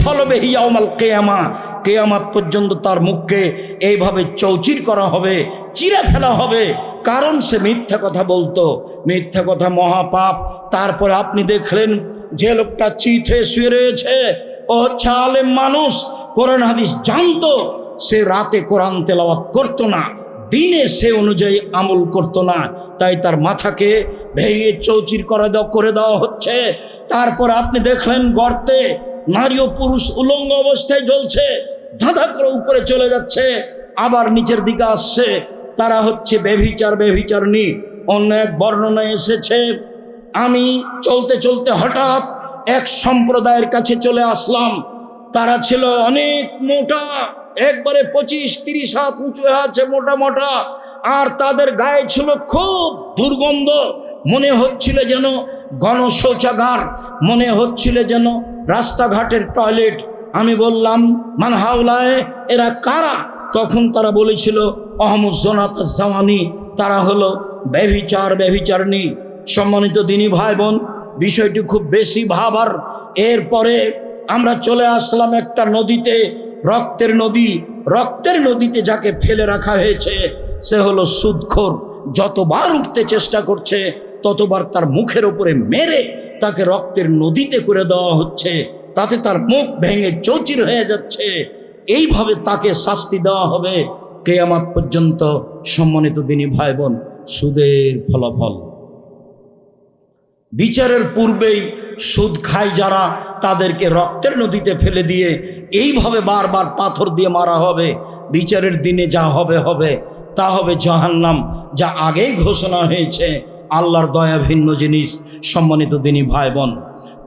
ফলবে ইয়াউমাল কিয়ামা, কিয়ামত পর্যন্ত তার মুখকে এইভাবে চৌচির করা হবে, চিরে ফেলা হবে, কারণ সে মিথ্যা কথা বলতো। মিথ্যা কথা মহাপাপ। তারপরে আপনি দেখলেন যে লোকটা চিত হয়ে শুয়ে রয়েছে, ও হচ্ছে আলেম মানুষ, কোরআন হাদিস জানতো, সে রাতে কোরআন তেলাওয়াত করতো না, দিনে সে অনুযায়ী আমল করতো না, তাই তার মাথাকে ভেঙে চৌচির করে দেওয়া হচ্ছে। তারপর আপনি দেখলেন গর্তে নারী ও পুরুষ উলঙ্গ অবস্থায় জ্বলছে, ধাঁধা করে উপরে চলে যাচ্ছে, আবার নিচের দিকে আসছে, তারা হচ্ছে বেভিচারণী। অন্য এক বর্ণনায় এসেছে, আমি চলতে চলতে হঠাৎ এক সম্প্রদায়ের কাছে চলে আসলাম, তারা ছিল অনেক মোটা, একবারে 25-30 হাত উঁচু আছে, মোটা মোটা, আর তাদের গায়ে ছিল খুব দুর্গন্ধ, মনে হচ্ছিল যেন গণশৌচাগার, মনে হচ্ছিল যেন রাস্তাঘাটের টয়লেট। আমি বললাম, মান হাউলায়, এরা কারা? তখন তারা বলেছিল অহমুজ্জনাত জাওয়ানি, তারা হলো ব্যভিচারণী। সম্মানিত দিনী ভাই বোন, বিষয়টি খুব বেশি ভাবার। এরপরে আমরা চলে আসলাম একটা নদীতে, রক্তের নদীতে যাকে ফেলে রাখা হয়েছে সে হলো সুদখোর। যতবার উঠতে চেষ্টা করছে ততবার তার মুখের উপরে মেরে তাকে রক্তের নদীতে করে দেওয়া হচ্ছে, তাতে তার মুখ ভেঙে চৌচির হয়ে যাচ্ছে। এইভাবে তাকে শাস্তি দেওয়া হবে কিয়ামত পর্যন্ত। সম্মানিত দিনী ভাই বোন, সুদের ফলাফল, বিচারের পূর্বেই সুদ খায় যারা, তাদেরকে রক্তের নদীতে ফেলে দিয়ে এইভাবে বারবার পাথর দিয়ে মারা হবে। বিচারের দিনে যা হবে তা হবে জাহান্নাম, যা আগেই ঘোষণা হয়েছে। আল্লাহর দয়া ভিন্ন জিনিস। সম্মানিত দিনী ভাই বোন,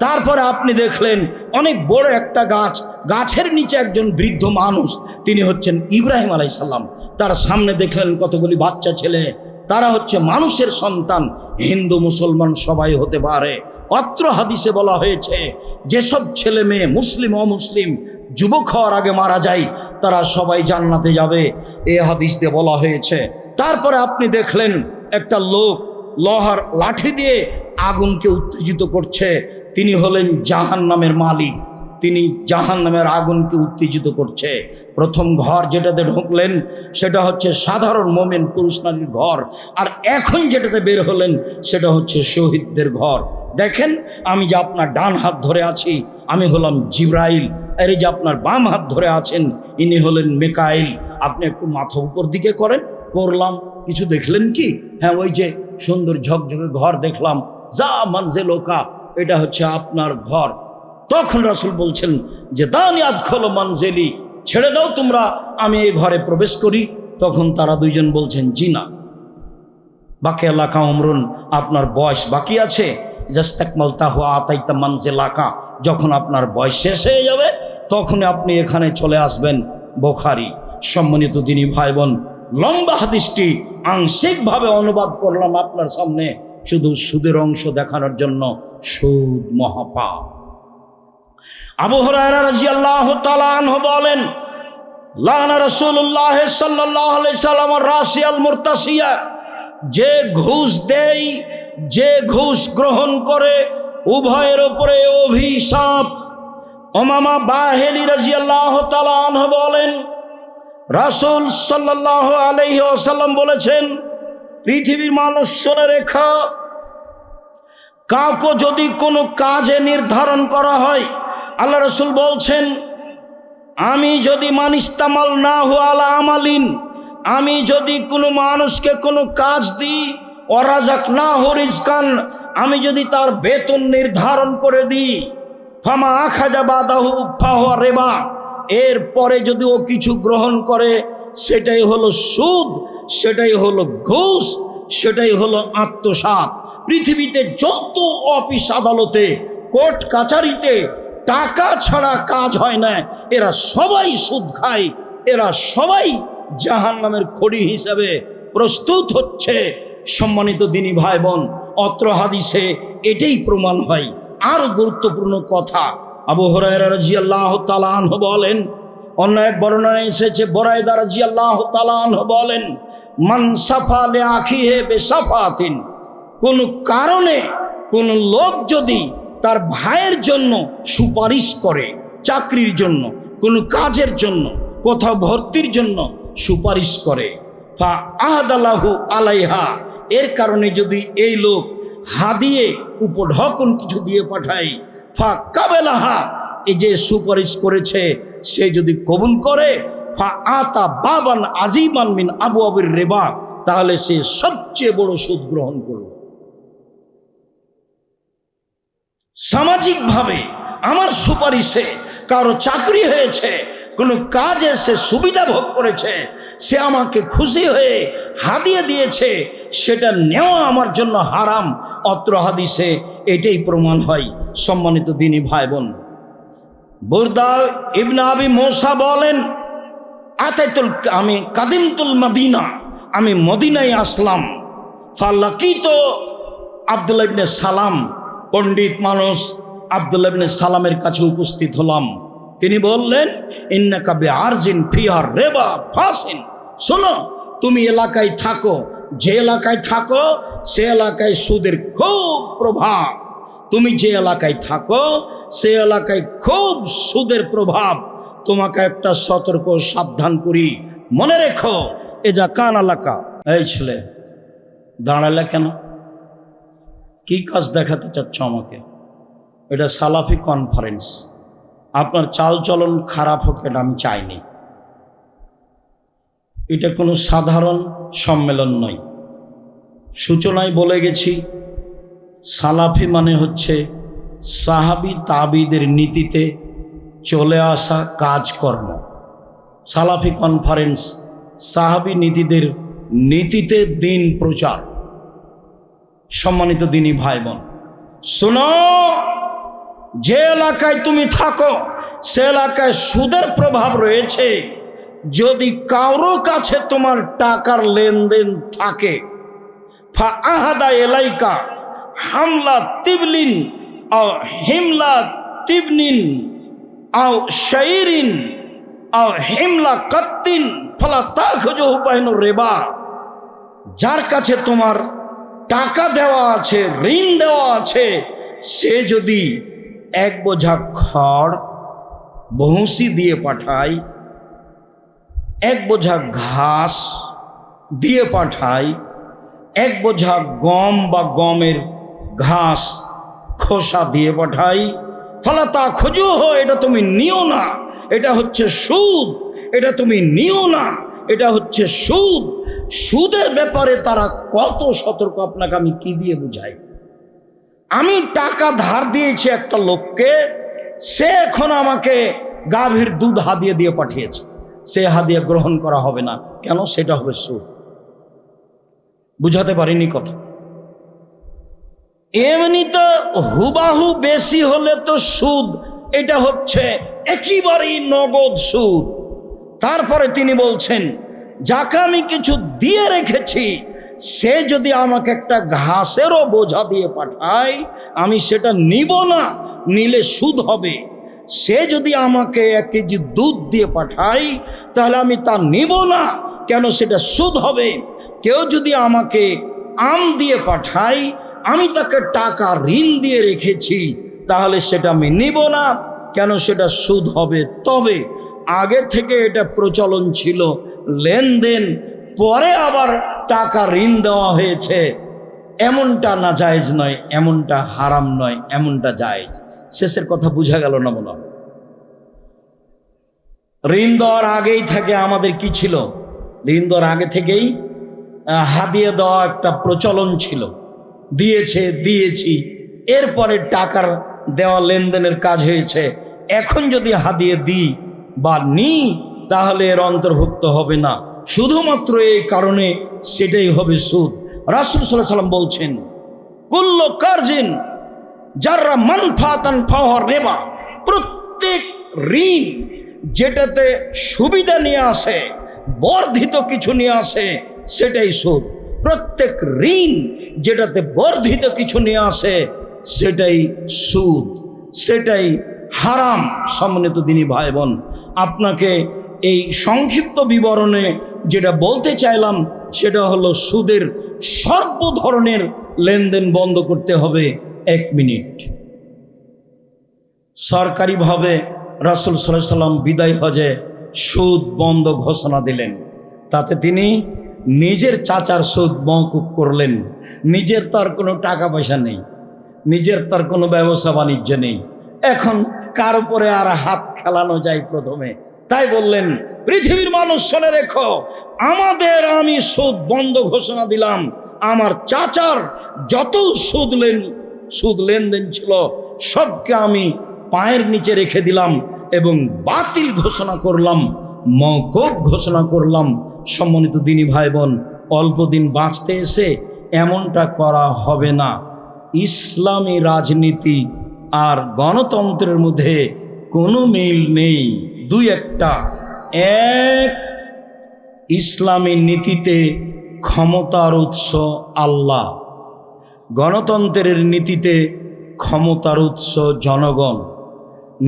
তারপরে আপনি দেখলেন অনেক বড় একটা গাছ, গাছের নিচে একজন বৃদ্ধ মানুষ, তিনি হচ্ছেন ইব্রাহিম আলাইহিস সালাম। তার সামনে দেখলেন কতগুলি বাচ্চা ছেলে, তারা হচ্ছে মানুষের সন্তান। হিন্দু মুসলমান সবাই হতে পারে। অত্র হাদিসে বলা হয়েছে যেসব ছেলে মেয়ে মুসলিম অমুসলিম যুবক হওয়ার আগে মারা যায় তারা সবাই জান্নাতে যাবে, এ হাদিস দিয়ে বলা হয়েছে। তারপরে আপনি দেখলেন একটা লোক লোহার লাঠি দিয়ে আগুনকে উত্তেজিত করছে, তিনি হলেন জাহান্নামের মালিক, তিনি জাহান্নামের আগুনকে উত্তেজিত করছে। প্রথম ঘর যেটাতে ঢুকলেন সেটা হচ্ছে সাধারণ মোমেন পুরুষ নারীর ঘর, আর এখন যেটাতে বের হলেন সেটা হচ্ছে শহীদদের ঘর। দেখেন, আমি যে আপনার ডান হাত ধরে আছি আমি হলাম জিব্রাইল, আর এই যে আপনার বাম হাত ধরে আছেন ইনি হলেন মিকাইল। আপনি একটু মাথা উপর দিকে করেন, করলাম, কিছু দেখলেন কি? হ্যাঁ, ওই যে সুন্দর ঝকঝকে ঘর দেখলাম, যা মানজে লোকা, এটা হচ্ছে আপনার ঘর। তখন রাসূল বলছেন যে দানি আদখল মানজেলি, ছেড়ে দাও তোমরা, আমি এই ঘরে প্রবেশ করি। তখন তারা দুইজন বলছেন জি না, বাকি এলাকা উমরুন, আপনার বয়স বাকি আছে, জাস্তাকমালতা হুয়া আতাইতা মানজিলাকা, যখন আপনার বয়স শেষ হয়ে যাবে তখন আপনি এখানে চলে আসবেন। বুখারী। সম্মানিত দিনী ভাই বোন, লম্বা হাদিসটি আংশিকভাবে অনুবাদ করলাম আপনার সামনে শুধু সুদের অংশ দেখানোর জন্য। সুদ মহাপাপ। আবু হুরায়রা রাদিয়াল্লাহু তাআলা আনহু বলেন, লানা রাসূলুল্লাহ সাল্লাল্লাহু আলাইহি সাল্লাম রাসিয়াল মুরতাসিয়া, যে ঘুষ দেয়, যে ঘুষ গ্রহণ করে উভয়ের উপরে অভিশাপ। উমামা বাহিলি রাদিয়াল্লাহু তাআলা আনহু বলেন, রাসূল সাল্লাল্লাহু আলাইহি ওয়াসাল্লাম বলেছেন, পৃথিবীর মানুষ শুনে রেখা, কাউকে যদি কোনো কাজে নির্ধারণ করা হয়, আল্লাহ রাসূল বলছেন, আমি যদি মানিস্তামাল না হুয়া আলা আমালিন, আমি যদি কোনো মানুষকে কোনো কাজ দিই, ওয়ারাজাক না হু রিজকান, আমি যদি তার বেতন নির্ধারণ করে দিই, ফামা আখাজা বাদাহু ফাহুয়া রিবা, এরপরে যদি ও কিছু গ্রহণ করে সেটাই হলো সুদ, সেটাই হলো ঘুষ, সেটাই হলো আত্মসাৎ। পৃথিবীতে যত অফিস আদালতে কোর্ট কাছারিতে টাকা ছাড়া কাজ হয় না, এরা সবাই সুদ খায়, এরা সবাই জাহান্নামের খড়ি হিসাবে প্রস্তুত হচ্ছে। সম্মানিত দিনী ভাই বোন, অত্র হাদিসে এটাই প্রমাণ হয়। আর গুরুত্বপূর্ণ কথা, আবু হুরায়রা রাদিয়াল্লাহু তাআলা আনহু বলেন, অন্য এক বর্ণনায় এসেছে, বুরায়দা রাদিয়াল্লাহু তাআলা আনহু বলেন, মান সাফা লি আখিহি বিসাফাতিন, কোন কারণে কোন লোক যদি তার ভাইয়ের জন্য সুপারিশ করে, চাকরির জন্য, কোনো কাজের জন্য, কোথাও ভর্তির জন্য সুপারিশ করে, ফা আহদালাহু আলাইহা, এর কারণে যদি এই লোক হাদিয়ে উপঢকন কিছু দিয়ে পাঠায়, ফা কাবেলাহা, এই যে সুপারিশ করেছে সে যদি কবুল করে, ফা আতা বাবান আজিমান মিন আবু আবির রেবা, তাহলে সে সবচেয়ে বড় সুদ গ্রহণ করল। সামাজিকভাবে আমার সুপারিশে কারো চাকরি হয়েছে, কোনো কাজে সে সুবিধা ভোগ করেছে, সে আমাকে খুশি হয়ে হাদিয়ে দিয়েছে, সেটা নেওয়া আমার জন্য হারাম। অত্র হাদিসে এটাই প্রমাণ হয়। সম্মানিত দিনী ভাই বোন, বুরদা ইবনে আবি মূসা বলেন, আমি কাদিমতুল মদিনা, আমি মদিনায় আসলাম, ফালাকিত আব্দুল্লাহ ইবনে সালাম, পণ্ডিত মানুষ আব্দুল্লাহ ইবনে সালামের কাছে উপস্থিত হলাম। তিনি বললেন, ইন্নাকা বিআরজিন ফিহা রিবা ফাসিন, শোনো, তুমি এলাকায় থাকো, যে এলাকায় থাকো সে এলাকায় সুদের খুব প্রভাব। তুমি যে এলাকায় থাকো সে এলাকায় খুব সুদের প্রভাব। তোমাকে একটা সতর্ক সাবধান করি, মনে রেখো, এ যা কান এলাকা। এই ছেলে, দাঁড়ালে কেন? কি কাজ দেখাতে চাচ্ছ আমাকে? এটা সালাফি কনফারেন্স, আপনার চালচলন খারাপ হোক এটা আমি চাইনি। এটা কোনো সাধারণ সম্মেলন নয়। সূচনায় বলে গেছি, সালাফি মানে হচ্ছে সাহাবি তাবিদের নীতিতে চলে আসা কাজকর্ম। সালাফি কনফারেন্স সাহাবি নীতিদের নীতিতে দিন প্রচার। সম্মানিত দিনী ভাই বোন, শোনো, যে এলাকায় তুমি থাকো সে এলাকায় সুদের প্রভাব রয়েছে। যদি কারো কাছে তোমার টাকার লেনদেন থাকে, ফা আহাদা এলাইকা হামলা তিবলিন আও হিমলা তিবনিন আও শাইরিন আও হিমলা কাত্তিন ফালা তাখুজুহু বাইনুর রিবা, যার কাছে তোমার টাকা দেওয়া আছে, ঋণ দেওয়া আছে, সে যদি এক বোঝা খড় ভুসি দিয়ে পাঠায়, এক বোঝা ঘাস দিয়ে পাঠায়, এক বোঝা গম বা গমের ঘাস খোসা দিয়ে পাঠায়, ফালা তাখুজুহু, এটা তুমি নিও না, এটা হচ্ছে সুদ, এটা তুমি নিও না, এটা হচ্ছে সুদ। সুদের ব্যাপারে তারা কত সতর্ক আপনাকে আমি কি দিয়ে বুঝাই। আমি টাকা ধার দিয়েছি একটা লোককে, সে এখন আমাকে গাভীর দুধ হাদিয়া দিয়ে পাঠিয়েছে, সে হাদিয়া গ্রহণ করা হবে না। কেন? সেটা হবে সুদ। বুঝাতে পারিনি কথা? এমনি তো হুবাহু বেশি হলে তো সুদ, এটা হচ্ছে একেবারেই নগদ সুদ। তারপরে তিনি বলছেন, যাকে আমি কিছু দিয়ে রেখেছি সে যদি আমাকে একটা ঘাসেরও বোঝা দিয়ে পাঠায়, আমি সেটা নিব না, নিলে সুদ হবে। সে যদি আমাকে 1 কেজি দুধ দিয়ে পাঠায় তাহলে আমি তা নিব না, কেন? সেটা সুদ হবে। কেউ যদি আমাকে আম দিয়ে পাঠায়, আমি তাকে টাকা ঋণ দিয়ে রেখেছি, তাহলে সেটা আমি নিব না, কেন? সেটা সুদ হবে। তবে আগে থেকে এটা প্রচলন ছিল লেনদেন, পরে আবার টাকা ঋণ দেওয়া হয়েছে, এমনটা না জায়েজ নয়, এমনটা হারাম নয়, এমনটা জায়েজ। শেষের কথা বুঝা গেল না মনে হয়? ঋণ দেওয়ার আগেই থেকে আমাদের কি ছিল? ঋণ দেওয়ার আগে থেকেই হাদিয়া দেওয়া একটা প্রচলন ছিল, দিয়েছি, এরপরে টাকার দেওয়া লেনদেনের কাজ হয়েছে। এখন যদি হাদিয়া দিই বা নিই তাহলে এর অন্তর্ভুক্ত হবে না, শুধুমাত্র এই কারণে সেটাই হবে সুদ। রাসূল সাল্লাল্লাহু আলাইহি ওয়াসাল্লাম বলছেন, কুল্লু কারজিন যাররা মানফাতান ফাহুয়া রিবা, প্রত্যেক ঋণ যেটাতে সুবিধা নিয়ে আসে, বর্ধিত কিছু নিয়ে আসে, সেটাই সুদ। প্রত্যেক ঋণ যেটাতে বর্ধিত কিছু নিয়ে আসে সেটাই সুদ, সেটাই হারাম। সম্মানিত দিনী ভাই বোন, আপনাকে এই সংক্ষিপ্ত বিবরণে যেটা বলতে চাইলাম সেটা হলো সুদের সর্ব ধরনের লেনদেন বন্ধ করতে হবে। 1 মিনিট। সরকারিভাবে রাসূল সাল্লাল্লাহু আলাইহি সাল্লাম বিদায় হজে সুদ বন্ধ ঘোষণা দিলেন। তাতে তিনি নিজের চাচার সুদ মওকুফ করলেন। নিজের তার কোনো টাকা পয়সা নেই, নিজের তার কোনো ব্যবসা বাণিজ্য নেই, এখন কার উপরে আর হাত খেলানো যায় প্রথমে। তাই বললেন, পৃথিবীর মানুষ শুনে রেখো, আমি সুদ বন্ধ ঘোষণা দিলাম। আমার চাচার যত সুদ লেনদেন ছিল সবকে আমি পায়ের নিচে রেখে দিলাম এবং বাতিল ঘোষণা করলাম, মওকুফ ঘোষণা করলাম। সম্মানিত দিনী ভাই বোন, অল্প দিন বাঁচতে এসে এমনটা করা হবে না। ইসলামী রাজনীতি আর গণতন্ত্রের মধ্যে কোনো মিল নেই। দুই একটা, এক, ইসলামী নীতিতে ক্ষমতার উৎস আল্লাহ, গণতন্ত্রের নীতিতে ক্ষমতার উৎস জনগণ।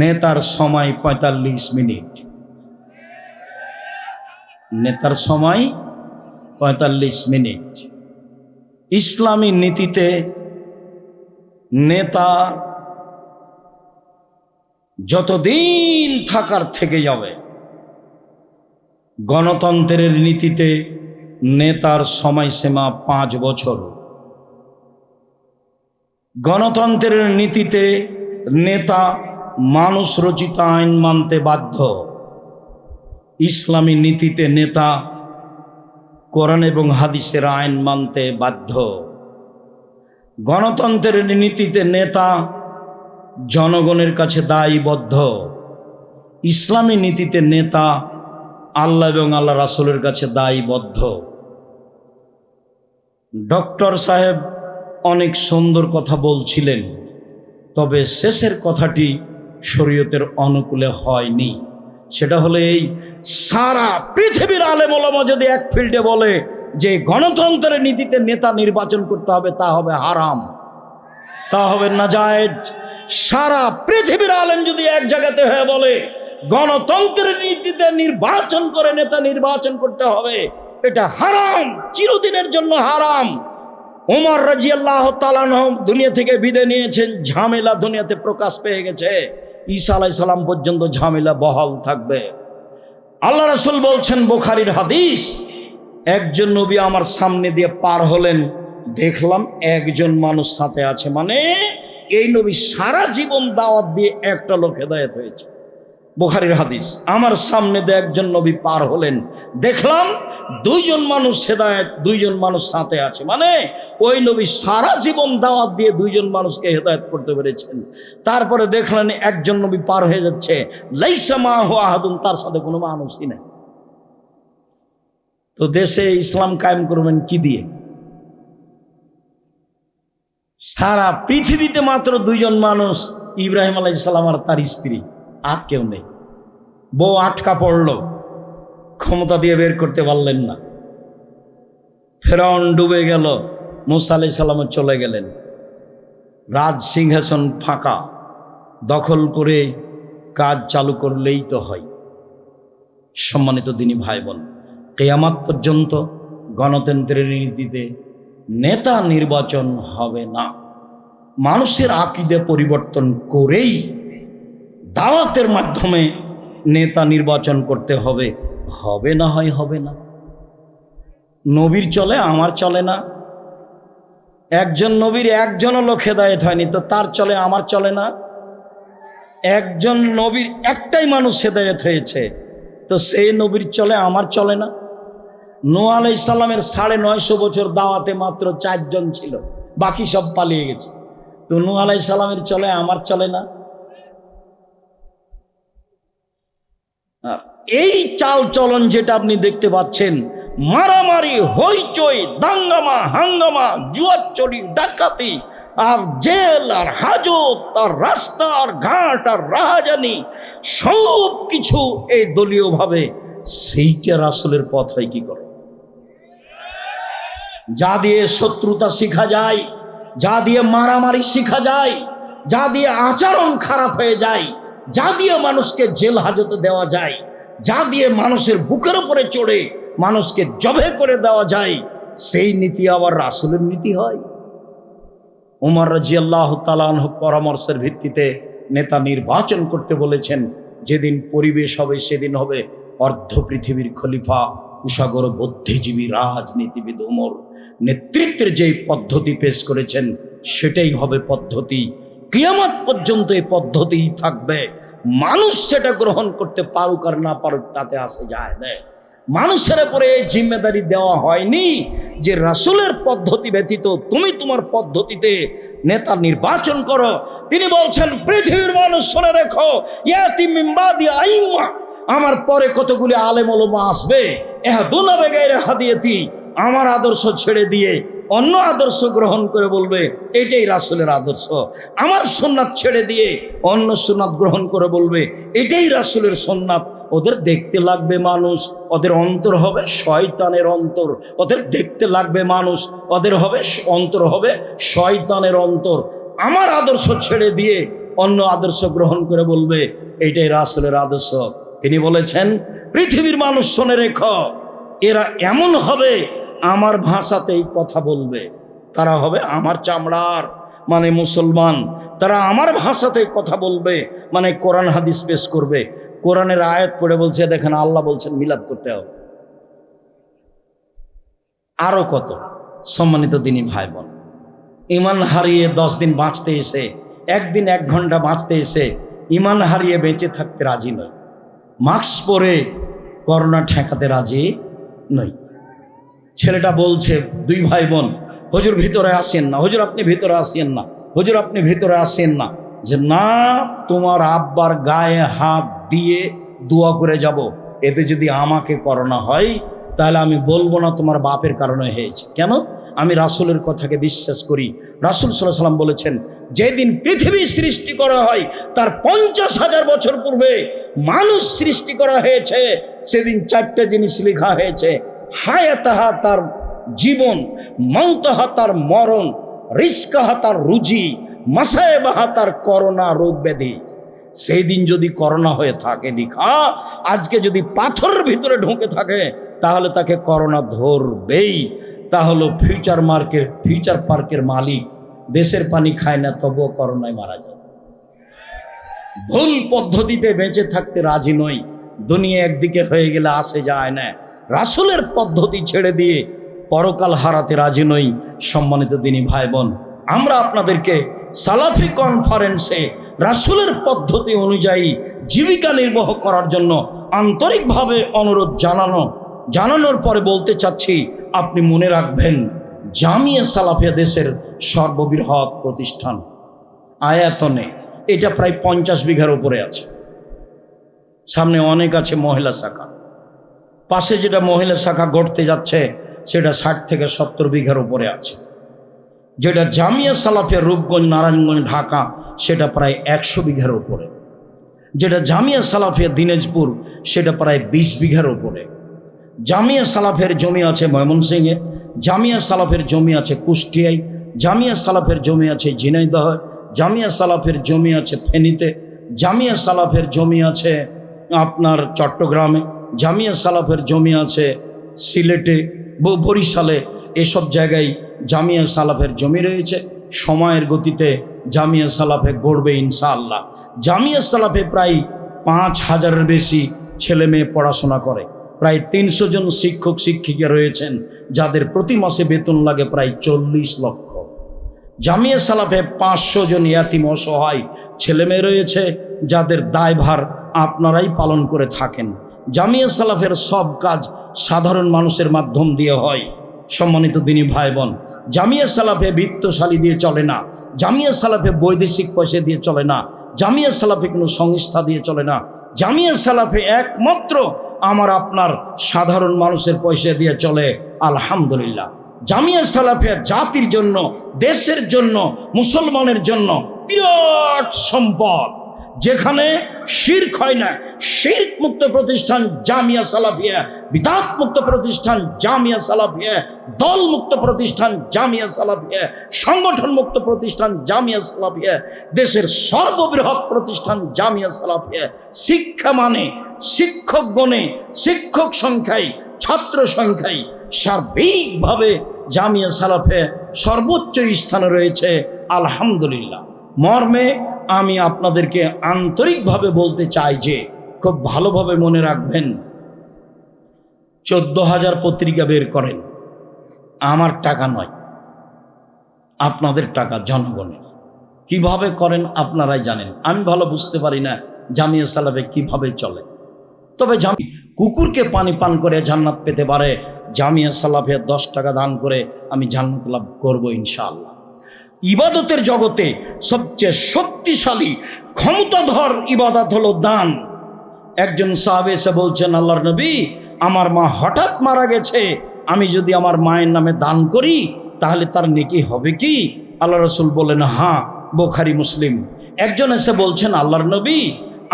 নেতার সময় ৪৫ মিনিট, নেতার সময় ৪৫ মিনিট। ইসলামী নীতিতে নেতা যতদিন থাকার থেকে যাবে। গণতন্ত্রের নীতিতে নেতার সময়সীমা ৫ বছর। গণতন্ত্রের নীতিতে নেতা মানুষ রচিত আইন মানতে বাধ্য। ইসলামী নীতিতে নেতা কোরআন এবং হাদিসের আইন মানতে বাধ্য। গণতন্ত্রের নীতিতে নেতা জনগণের কাছে দায়বদ্ধ। ইসলামী নীতিতে নেতা আল্লাহ এবং আল্লাহ রাসূলের কাছে দায়বদ্ধ। ডক্টর সাহেব অনেক সুন্দর কথা বলছিলেন, তবে শেষের কথাটি শরীয়তের অনুকূলে হয়নি। সেটা হলো এই, সারা পৃথিবীর আলেম ওলামা যদি এক ফিল্ডে বলে যে গণতন্ত্রের নীতিতে নেতা নির্বাচন করতে হবে, তা হবে হারাম, তা হবে নাজায়েজ। সারা পৃথিবীর আলেম যদি এক জায়গাতে হয়ে বলে গণতন্ত্রের নীতিতে নির্বাচন করে নেতা নির্বাচন করতে হবে, এটা হারাম, চিরদিনের জন্য হারাম। ওমর রাদিয়াল্লাহু তাআলা আনহু দুনিয়া থেকে বিদায় নিয়েছেন, ঝামেলা দুনিয়াতে প্রকাশ পেয়ে গেছে। ঈসা আলাইহিস সালাম পর্যন্ত ঝামেলা বহাল থাকবে। আল্লাহ রাসূল বলছেন, বুখারীর হাদিস, একজন নবী আমার সামনে দিয়ে পার হলেন, দেখলাম একজন মানুষ সাথে আছে, মানে এই নবী সারা জীবন দাওয়াত দিয়ে একটা লোক হেদায়েত হয়েছে। বুখারীর হাদিস, আমার সামনে দিয়ে একজন নবী পার হলেন, দেখলাম 2 জন মানুষ হেদায়েত, 2 জন মানুষ সাথে আছে, মানে ওই নবী সারা জীবন দাওয়াত দিয়ে 2 জন মানুষকে হেদায়েত করতে পেরেছেন। তারপরে দেখলেন একজন নবী পার হয়ে যাচ্ছে, লাইসা মাহু আহাদুন, তার সাথে কোনো মানুষই নেই। তো দেশে ইসলাম কায়েম করবেন কি দিয়ে? সারা পৃথিবীতে মাত্র 2 জন মানুষ, ইব্রাহিম আলাইহিস সালাম আর তার স্ত্রী, আর কেউ নেই। বউ আটকা পড়ল, ক্ষমতা দিয়ে বের করতে পারলেন না। ফেরাউন ডুবে গেল, মুসা আলাইহিস সালাম চলে গেলেন। রাজ সিংহাসন ফাঁকা, দখল করে কাজ চালু করলেই তো হয়। সম্মানিত দিনী ভাই বোন, কিয়ামত পর্যন্ত গণতন্ত্রের নীতিতে নেতা নির্বাচন হবে না। মানুষের আকীদা পরিবর্তন করেই দাওয়াতের মাধ্যমে নেতা নির্বাচন করতে হবে। হবে না হয় হবে না। নবীর চলে, আমার চলে না। একজন নবীর একজনও লোক হেদায়েত হয়নি, তো তার চলে, আমার চলে না। একজন নবীর একটাই মানুষ হেদায়েত হয়েছে, তো সেই নবীর চলে, আমার চলে না। নূহ আলাইহিস সালামের 950 বছর দাওয়াতে মাত্র 4 জন ছিল, বাকি সব পালিয়ে গেছে। তো নূহ আলাইহিস সালামের চলে, আমার চলে না। এই চাল চলন যেটা আপনি দেখতে পাচ্ছেন, মারামারি, হইচই, দাঙ্গামা, হাঙ্গামা, জুয়াচুরি, ডাকাতি, আর জেল, আর হাজত, আর রাস্তা, আর ঘাট, আর রাহাজানি, সব কিছু এই দলীয়ভাবে, সেইটা রাসূলের পথ হয় কি করে? যা দিয়ে শত্রুতা শেখা যায়, যা দিয়ে মারামারি শেখা যায়, যা দিয়ে আচরণ খারাপ হয়ে যায়, যা দিয়ে মানুষকে জেল হাজতে দেওয়া যায়, যা দিয়ে মানুষের বুকের উপরে চড়ে মানুষকে জবে করে দেওয়া যায়, সেই নীতি আবার রাসূলের নীতি হয়। ওমর রাদিয়াল্লাহু তাআলা আনহু পরামর্শের ভিত্তিতে নেতা নির্বাচন করতে বলেছেন। যেদিন পরিবেশ হবে সেদিন হবে অর্ধ পৃথিবীর খলিফা কুশাগর বুদ্ধিজীবী রাজনীতিবিদ ওমর নেতৃত্বের যেই পদ্ধতি পেশ করেছেন সেটাই হবে পদ্ধতি। কিয়ামত পর্যন্ত এই পদ্ধতিই থাকবে। মানুষ সেটা গ্রহণ করতে পারুক আর না পারুক তাতে আসে যায় না। মানুষের উপরে এই জিম্মেদারি দেওয়া হয়নি যে রাসূলের পদ্ধতি ব্যতীত তুমি তোমার পদ্ধতিতে নেতা নির্বাচন করো। তিনি বলছেন পৃথিবীর মানুষ শুনে রেখো, ইয়াতি মিন বাদি আইম্মা, আমার পরে কতগুলি আলেম ওলামা আসবে, ইহদুনা বিগাইরি হাদিয়াতি, আমার আদর্শ ছেড়ে দিয়ে অন্য আদর্শ গ্রহণ করে বলবে এটাই রাসূলের আদর্শ। আমার সুন্নাত ছেড়ে দিয়ে অন্য সুন্নাত গ্রহণ করে বলবে এটাই রাসূলের সুন্নাত। ওদের দেখতে লাগবে মানুষ, ওদের অন্তর হবে শয়তানের অন্তর। ওদের দেখতে লাগবে মানুষ, ওদের হবে অন্তর হবে শয়তানের অন্তর। আমার আদর্শ ছেড়ে দিয়ে অন্য আদর্শ গ্রহণ করে বলবে এটাই রাসূলের আদর্শ। তিনি বলেছেন পৃথিবীর মানুষ শুনে রেখো, এরা এমন হবে আমার ভাষাতেই কথা বলবে। তারা হবে আমার চামড়ার মানে মুসলমান, তারা আমার ভাষাতেই কথা বলবে মানে কোরআন হাদিস পেশ করবে। কোরআনের আয়াত পড়ে বলছে দেখেন আল্লাহ বলছেন মিলাদ করতে হবে। আরো কত সম্মানিত দিনী ভাই বোন, ইমান হারিয়ে 10 দিন বাঁচতে এসে, একদিন 1 ঘন্টা বাঁচতে এসে ইমান হারিয়ে বেঁচে থাকতে রাজি নয়, মাস্ক পরে করোনা ঠেকাতে রাজি নই। ছেলেটা বলছে 2 ভাই বোন, হুজুর ভিতরে আসেন না, হুজুর আপনি ভিতরে আসেন না, হুজুর আপনি ভিতরে আসেন না। যে না, তোমার আব্বার গায়ে হাত দিয়ে দোয়া করে যাব, এতে যদি আমাকে করোনা হয় তাহলে আমি বলবো না তোমার বাপের কারণে হয়েছে। কেন? আমি রাসূলের কথাকে বিশ্বাস করি। রাসূল সাল্লাল্লাহু আলাইহি ওয়াসাল্লাম বলেছেন যেদিন পৃথিবী সৃষ্টি করা হয় তার 50,000 বছর পূর্বে মানুষ সৃষ্টি করা হয়েছে। সেদিন 4টে জিনিস লেখা হয়েছে, হায়াতাহা তার জীবন, মাউতাহা তার মরণ, রিজকাহা তার রুজি, মাসায়েবাহা তার করোনা রোগ ব্যাধি। সেই দিন যদি করোনা হয়ে থাকে লিখা, আজকে যদি পাথরের ভিতরে ঢুকে থাকে তাহলে তাকে করোনা ধরবেই। তাহলে ফিউচার পার্কের মালিক দেশের পানি খায় না তবুও করোনায় মারা যায়। ভুল পদ্ধতিতে বেঁচে থাকতে রাজি নই। দুনিয়া একদিকে হয়ে গেলে আসে যায় না। রাসূলের পদ্ধতি ছেড়ে দিয়ে পরকাল হারাতে রাজি নই। সম্মানিত দিনী ভাই বোন, আমরা আপনাদেরকে সালাফি কনফারেন্সে রাসূলের পদ্ধতি অনুযায়ী জীবিকা নির্বাহ করার জন্য আন্তরিকভাবে অনুরোধ জানানোর পরে বলতে চাচ্ছি, আপনি মনে রাখবেন জামিয়া সালাফিয়া দেশের সর্ববৃহৎ প্রতিষ্ঠান। আয়াতনে এটা প্রায় 50 বিঘার উপরে আছে। সামনে অনেক আছে মহিলা শাখা, পাশে যেটা মহিলা শাখা গড়তে যাচ্ছে সেটা 60 থেকে 70 বিঘার উপরে আছে। যেটা জামিয়া সালাফিয়া রূপগঞ্জ, নারায়ণগঞ্জ, ঢাকা সেটা প্রায় 100 বিঘার উপরে। যেটা জামিয়া সালাফিয়া দিনাজপুর সেটা প্রায় 20 বিঘার উপরে। জামিয়া সালাফের জমি আছে ময়মনসিংহে, জামিয়া সালাফের জমি আছে কুষ্টিয়ায়, জামিয়া সালাফের জমি আছে ঝিনাইদহ, জামিয়া সালাফের জমি আছে ফেনীতে, জামিয়া সালাফের জমি আছে আপনার চট্টগ্রামে, জামিয়া সালাফের জমি আছে সিলেটে, বরিশালে। এসব জায়গায় জামিয়া সালাফের জমি রয়েছে। সময়ের গতিতে জামিয়া সালাফে গড়বে ইনশাআল্লাহ। জামিয়া সালাফে প্রায় 5,000-এর বেশি ছেলে মেয়ে পড়াশোনা করে। প্রায় 300 জন শিক্ষক শিক্ষিকা রয়েছেন যাদের প্রতি মাসে বেতন লাগে প্রায় 40 লক্ষ। জামিয়া সালাফে 500 জন ইয়াতিম অসহায় ছেলে মেয়ে রয়েছে যাদের দায়ভার আপনারাই পালন করে থাকেন। জামিয়া সালাফের সব কাজ সাধারণ মানুষের মাধ্যম দিয়ে হয়। সম্মানিত দিনী ভাই বোন, জামিয়া সালাফে বিত্তশালী দিয়ে চলে না, জামিয়া সালাফে বৈদেশিক পয়সা দিয়ে চলে না, জামিয়া সালাফে কোনো সংস্থা দিয়ে চলে না। জামিয়া সালাফে একমাত্র আমার আপনার সাধারণ মানুষের পয়সা দিয়ে চলে। আলহামদুলিল্লাহ, জামিয়া সালাফে জাতির জন্য, দেশের জন্য, মুসলমানের জন্য বিরাট সম্পদ। যেখানে শিরক হয় না, শিরক মুক্ত প্রতিষ্ঠান জামিয়া সালাফিয়া, বিদআত মুক্ত প্রতিষ্ঠান জামিয়া সালাফিয়া, দল মুক্ত প্রতিষ্ঠান জামিয়া সালাফিয়া, সংগঠন মুক্ত প্রতিষ্ঠান জামিয়া সালাফিয়া, দেশের সর্ববৃহৎ প্রতিষ্ঠান জামিয়া সালাফিয়া। শিক্ষা মানে শিক্ষক গণে, শিক্ষক সংখ্যায়, ছাত্র সংখ্যায় সার্বিকভাবে জামিয়া সালাফে সর্বোচ্চ স্থানে রয়েছে। আলহামদুলিল্লাহ। মর্মে আমি আপনাদেরকে আন্তরিকভাবে বলতে চাই যে খুব ভালোভাবে মনে রাখবেন, 14,000 পত্রিকা বের করেন, আমার টাকা নয়, আপনাদের টাকা, জনগণের। কিভাবে করেন আপনারাই জানেন, আমি ভালো বুঝতে পারি না জামিয়া সালাফে কিভাবে চলে। তবে কুকুরকে পানি পান করে জান্নাত পেতে পারে, জামিয়া সালাফে 10 টাকা দান করে আমি জান্নাত লাভ করবো ইনশাআল্লাহ। ইবাদতের জগতে সবচেয়ে শক্তিশালী ক্ষমতাধর ইবাদত হলো দান। একজন সাহাবী এসে বলছেন, আল্লাহর নবী, আমার মা হঠাৎ মারা গেছে, আমি যদি আমার মায়ের নামে দান করি তাহলে তার নেকি হবে কি? আল্লাহ রাসূল বললেন, হ্যাঁ, বুখারী মুসলিম। একজন এসে বলছেন, আল্লাহর নবী,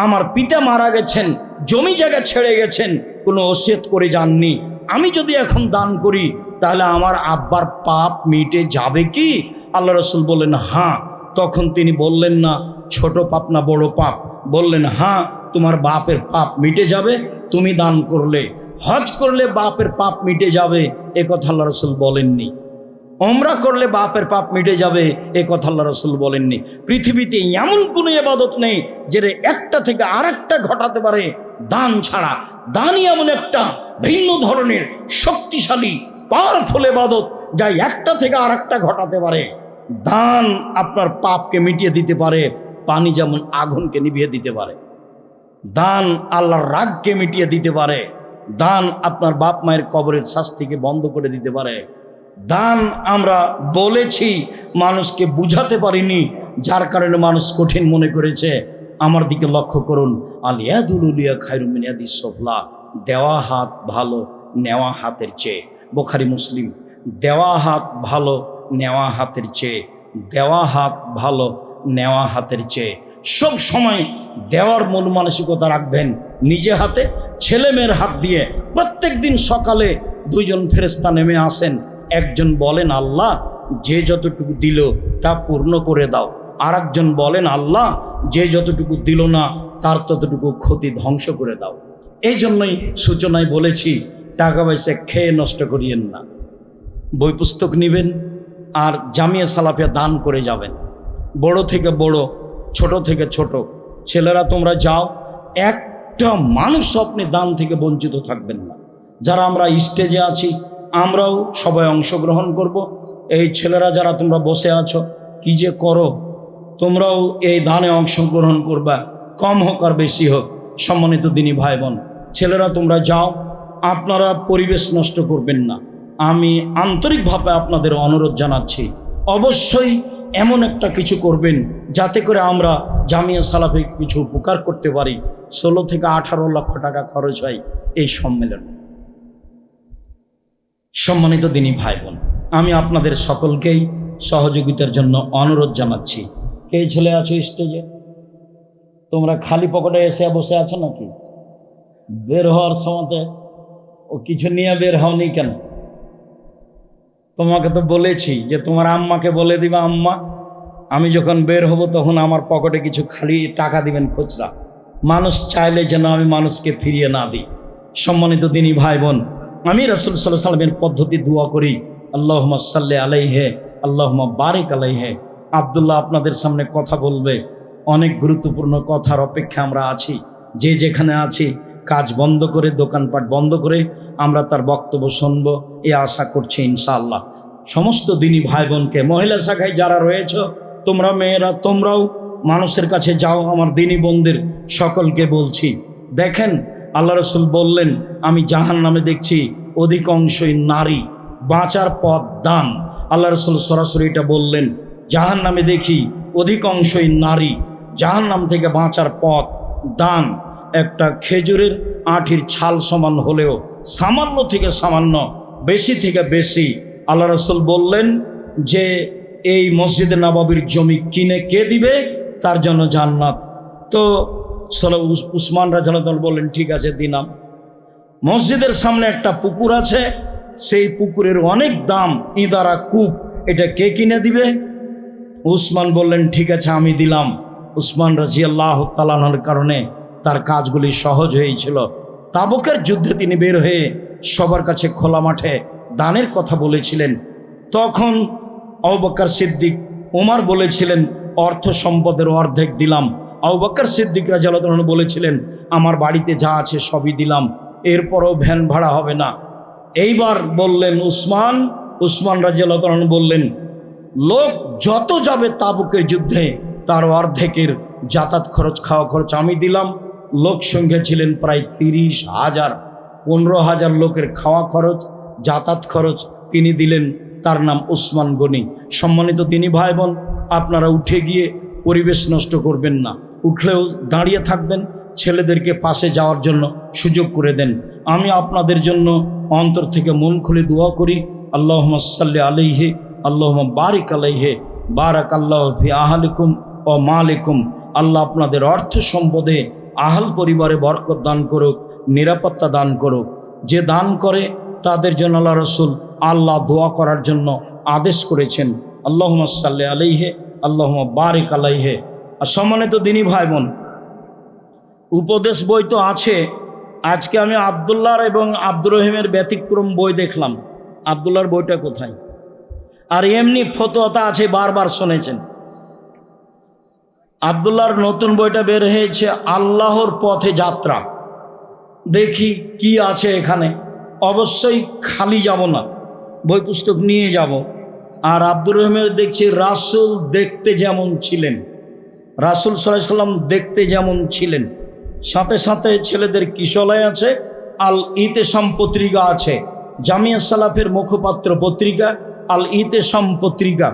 আমার পিতা মারা গেছেন, জমি জায়গা ছেড়ে গেছেন, কোনো ওসিয়ত করে যাননি, আমি যদি এখন দান করি তাহলে আমার আব্বার পাপ মিটে যাবে কি? আল্লাহ রাসূল বললেন, হ্যাঁ। তখন তিনি বললেন না ছোট পাপ না বড় পাপ, বললেন, হ্যাঁ, তোমার বাপের পাপ মিটে যাবে, তুমি দান করলে। হজ করলে বাপের পাপ মিটে যাবে, এ কথা আল্লাহ রাসূল বলেননি। ওমরা করলে বাপের পাপ মিটে যাবে, এ কথা আল্লাহ রাসূল বলেননি। পৃথিবীতে এমন কোনো ইবাদত নেই যেটা একটা থেকে আরেকটা ঘটাতে পারে দান ছাড়া। দানই এমন একটা ভিন্ন ধরনের শক্তিশালী পাওয়ারফুল ইবাদত যা একটা থেকে আরেকটা ঘটাতে পারে। দান আপনার পাপকে মিটিয়ে দিতে পারে, পানি যেমন আগুনকে নিভিয়ে দিতে পারে। দান আল্লাহর রাগকে মিটিয়ে দিতে পারে। দান আপনার বাপ মায়ের কবরের শাস্তিকে বন্ধ করে দিতে পারে। দান আমরা বলেছি, মানুষকে বুঝাতে পারিনি, যার কারণে মানুষ কঠিন মনে করেছে। আমার দিকে লক্ষ্য করুন, আল ইয়াদুল উলিয়া খায়রুম মিন ইয়াদিস সুফলা, দেওয়া হাত ভালো নেওয়া হাতের চেয়ে। বুখারী মুসলিম। দেওয়া হাত ভালো নেওয়া হাতের চেয়ে, দেওয়া হাত ভালো নেওয়া হাতের চেয়ে। সব সময় দেওয়ার মন মানসিকতা রাখবেন নিজে হাতে, ছেলে মেয়ের হাত দিয়ে। প্রত্যেক দিন সকালে 2 জন ফেরেশতা নেমে আসেন, একজন বলেন, আল্লাহ, যে যতটুকু দিল তা পূর্ণ করে দাও। আর একজন বলেন, আল্লাহ, যে যতটুকু দিল না তার ততটুকু ক্ষতি ধ্বংস করে দাও। এই জন্যই সূচনায় বলেছি, টাকা পয়সা খেয়ে নষ্ট করিয়েন না। বই পুস্তক নেবেন আর জামিয়া সালাফিয়া দান করে যাবেন। বড় থেকে বড়, ছোট থেকে ছোট, ছেলেরা তোমরা যাও, একটা মানুষ আপনি দান থেকে বঞ্চিত থাকবেন না। যারা আমরা স্টেজে আছি আমরাও সবাই অংশগ্রহণ করব। এই ছেলেরা যারা তোমরা বসে আছো, কি যে করো, তোমরাও এই দানে অংশগ্রহণ করবা, কম হোক আর বেশি হোক। সম্মানিত দিনী ভাই বোন, ছেলেরা তোমরা যাও, আপনারা পরিবেশ নষ্ট করবেন না। আমি আন্তরিকভাবে আপনাদের অনুরোধ জানাচ্ছি, অবশ্যই এমন একটা কিছু করবেন যাতে করে আমরা জামিয়া সালাফে কিছু উপকার করতে পারি। 16 থেকে 18 লক্ষ টাকা খরচ হয় এই সম্মেলন। সম্মানিত দিনী ভাই বোন, আমি আপনাদের সকলকেই সহযোগিতার জন্য অনুরোধ জানাচ্ছি। কে ছেলে আছো স্টেজে? তোমরা খালি পকেটে এসে বসে আছো নাকি? বের হওয়ার সময় ও কিছু নিয়ে বের হওনি কেন? তোমাকে তো বলেছি যে তোমার আম্মাকে বলে দিবা, আম্মা, আমি যখন বের হব তখন আমার পকেটে কিছু খালি টাকা দিবেন খুচরা। মানুষ চাইলে যেন আমি মানুষকে ফিরিয়ে না দিই। সম্মানিত দিনী ভাই বোন, আমি রাসূল সাল্লাল্লাহু আলাইহি ওয়াসাল্লামের পদ্ধতি দোয়া করি, আল্লাহুম্মা সাল্লি আলাইহি আল্লাহুম্মা বারিক আলাইহি। আব্দুল্লাহ আপনাদের সামনে কথা বলবে, অনেক গুরুত্বপূর্ণ কথার অপেক্ষা আমরা আছি। যে যেখানে আছি কাজ বন্ধ করে, দোকানপাট বন্ধ করে আমরা তার বক্তব্য শুনব, এ আশা করছি ইনশাআল্লাহ। সমস্ত দিনী ভাই বোনকে, মহিলা শাখায় যারা রয়েছ, তোমরা মেয়েরা, তোমরাও মানুষের কাছে যাও। আমার দিনী বোনদের সকলকে বলছি, দেখেন আল্লাহ রাসূল বললেন, আমি জাহান্নামে দেখছি অধিকাংশই নারী, বাঁচার পথ দান। আল্লাহ রাসূল সরাসরি এটা বললেন, জাহান্নামে দেখি অধিকাংশই নারী, জাহান্নাম থেকে বাঁচার পথ দান। একটা খেজুরের আঁটির ছাল সমান হলেও সামান্য থেকে সামান্য, বেশি থেকে বেশি। আল্লাহ রাসূল বললেন যে এই মসজিদে নববীর জমি কিনে কে দিবে তার জন্য জান্নাত। তো উসমান রাদিয়াল্লাহু আনহু বললেন, ঠিক আছে দিলাম। মসজিদের সামনে একটা পুকুর আছে, সেই পুকুরের অনেক দাম, ইদারা কূপ, এটা কে কিনে দিবে? উসমান বললেন, ঠিক আছে আমি দিলাম। উসমান রাদিয়াল্লাহু তাআলা আনহুর কারণে তার কাজগুলি সহজ হয়েছিল। তাবুকের যুদ্ধে তিনি বের হয়ে সবার কাছে খোলা মাঠে দানের কথা বলেছিলেন। তখন আবু বকর সিদ্দিক, ওমর বলেছিলেন অর্থ সম্পদের অর্ধেক দিলাম। আবু বকর সিদ্দিক রাদিয়াল্লাহু আনহু বলেছিলেন আমার বাড়িতে যা আছে সবই দিলাম, এরপরও ভ্যান ভাড়া হবে না। এইবার বললেন উসমান রাদিয়াল্লাহু তাআলা বললেন, লোক যত যাবে তাবুকের যুদ্ধে তার অর্ধেকের যাতায়াত খরচ, খাওয়া খরচ আমি দিলাম। লোক সংখ্যা ছিলেন প্রায় 30,000, 15,000 লোকের খাওয়া খরচ, যাতায়াত খরচ তিনি দিলেন। তার নাম উসমান গনি। সম্মানিত দিনী ভাই বোন, আপনারা উঠে গিয়ে পরিবেশ নষ্ট করবেন না, উঠলেও দাঁড়িয়ে থাকবেন, ছেলেদেরকে পাশে যাওয়ার জন্য সুযোগ করে দেন। আমি আপনাদের জন্য অন্তর থেকে মন খুলে দোয়া করি, আল্লাহুম্মা সাল্লি আলাইহি আল্লাহুম্মা বারিক আলাইহি বারাকাল্লাহু ফি আহলিকুম ও মালিকুম। আল্লাহ আপনাদের অর্থ সম্পদে আহল পরিবারে বরকত দান করুক, নিরাপত্তা দান করুক। যে দান করে তাদের জন্য আল্লাহ রসুল দোয়া করার জন্য আদেশ করেছেন। আল্লাহুম্মা সাল্লি আলাইহি আল্লাহুম্মা বারিক আলাইহি। আর সম্মানিত দিনী ভাই বোন, উপদেশ বই তো আছে। আজকে আমি আবদুল্লাহর এবং আব্দুর রহিমের ব্যতিক্রম বই দেখলাম। আবদুল্লাহর বইটা কোথায়? আর এমনি ফতোয়াটা আছে, বারবার শুনেছেন। আবদুল্লাহর নতুন বইটা বের হয়েছে, আল্লাহর পথে যাত্রা। দেখি কি আছে এখানে। অবশ্যই খালি যাব না, বই পুস্তক নিয়ে যাব। আর আব্দুর রহিমের দেখছি রাসূল দেখতে যেমন ছিলেন, রাসূল সাল্লাল্লাহু আলাইহি সাল্লাম দেখতে যেমন ছিলেন, সাথে সাথে ছেলেদের কিশলয় আছে, আল ইতেসাম পত্রিকা আছে, জামিয়া সালাফের মুখপাত্র পত্রিকা আল ইতেসাম পত্রিকা।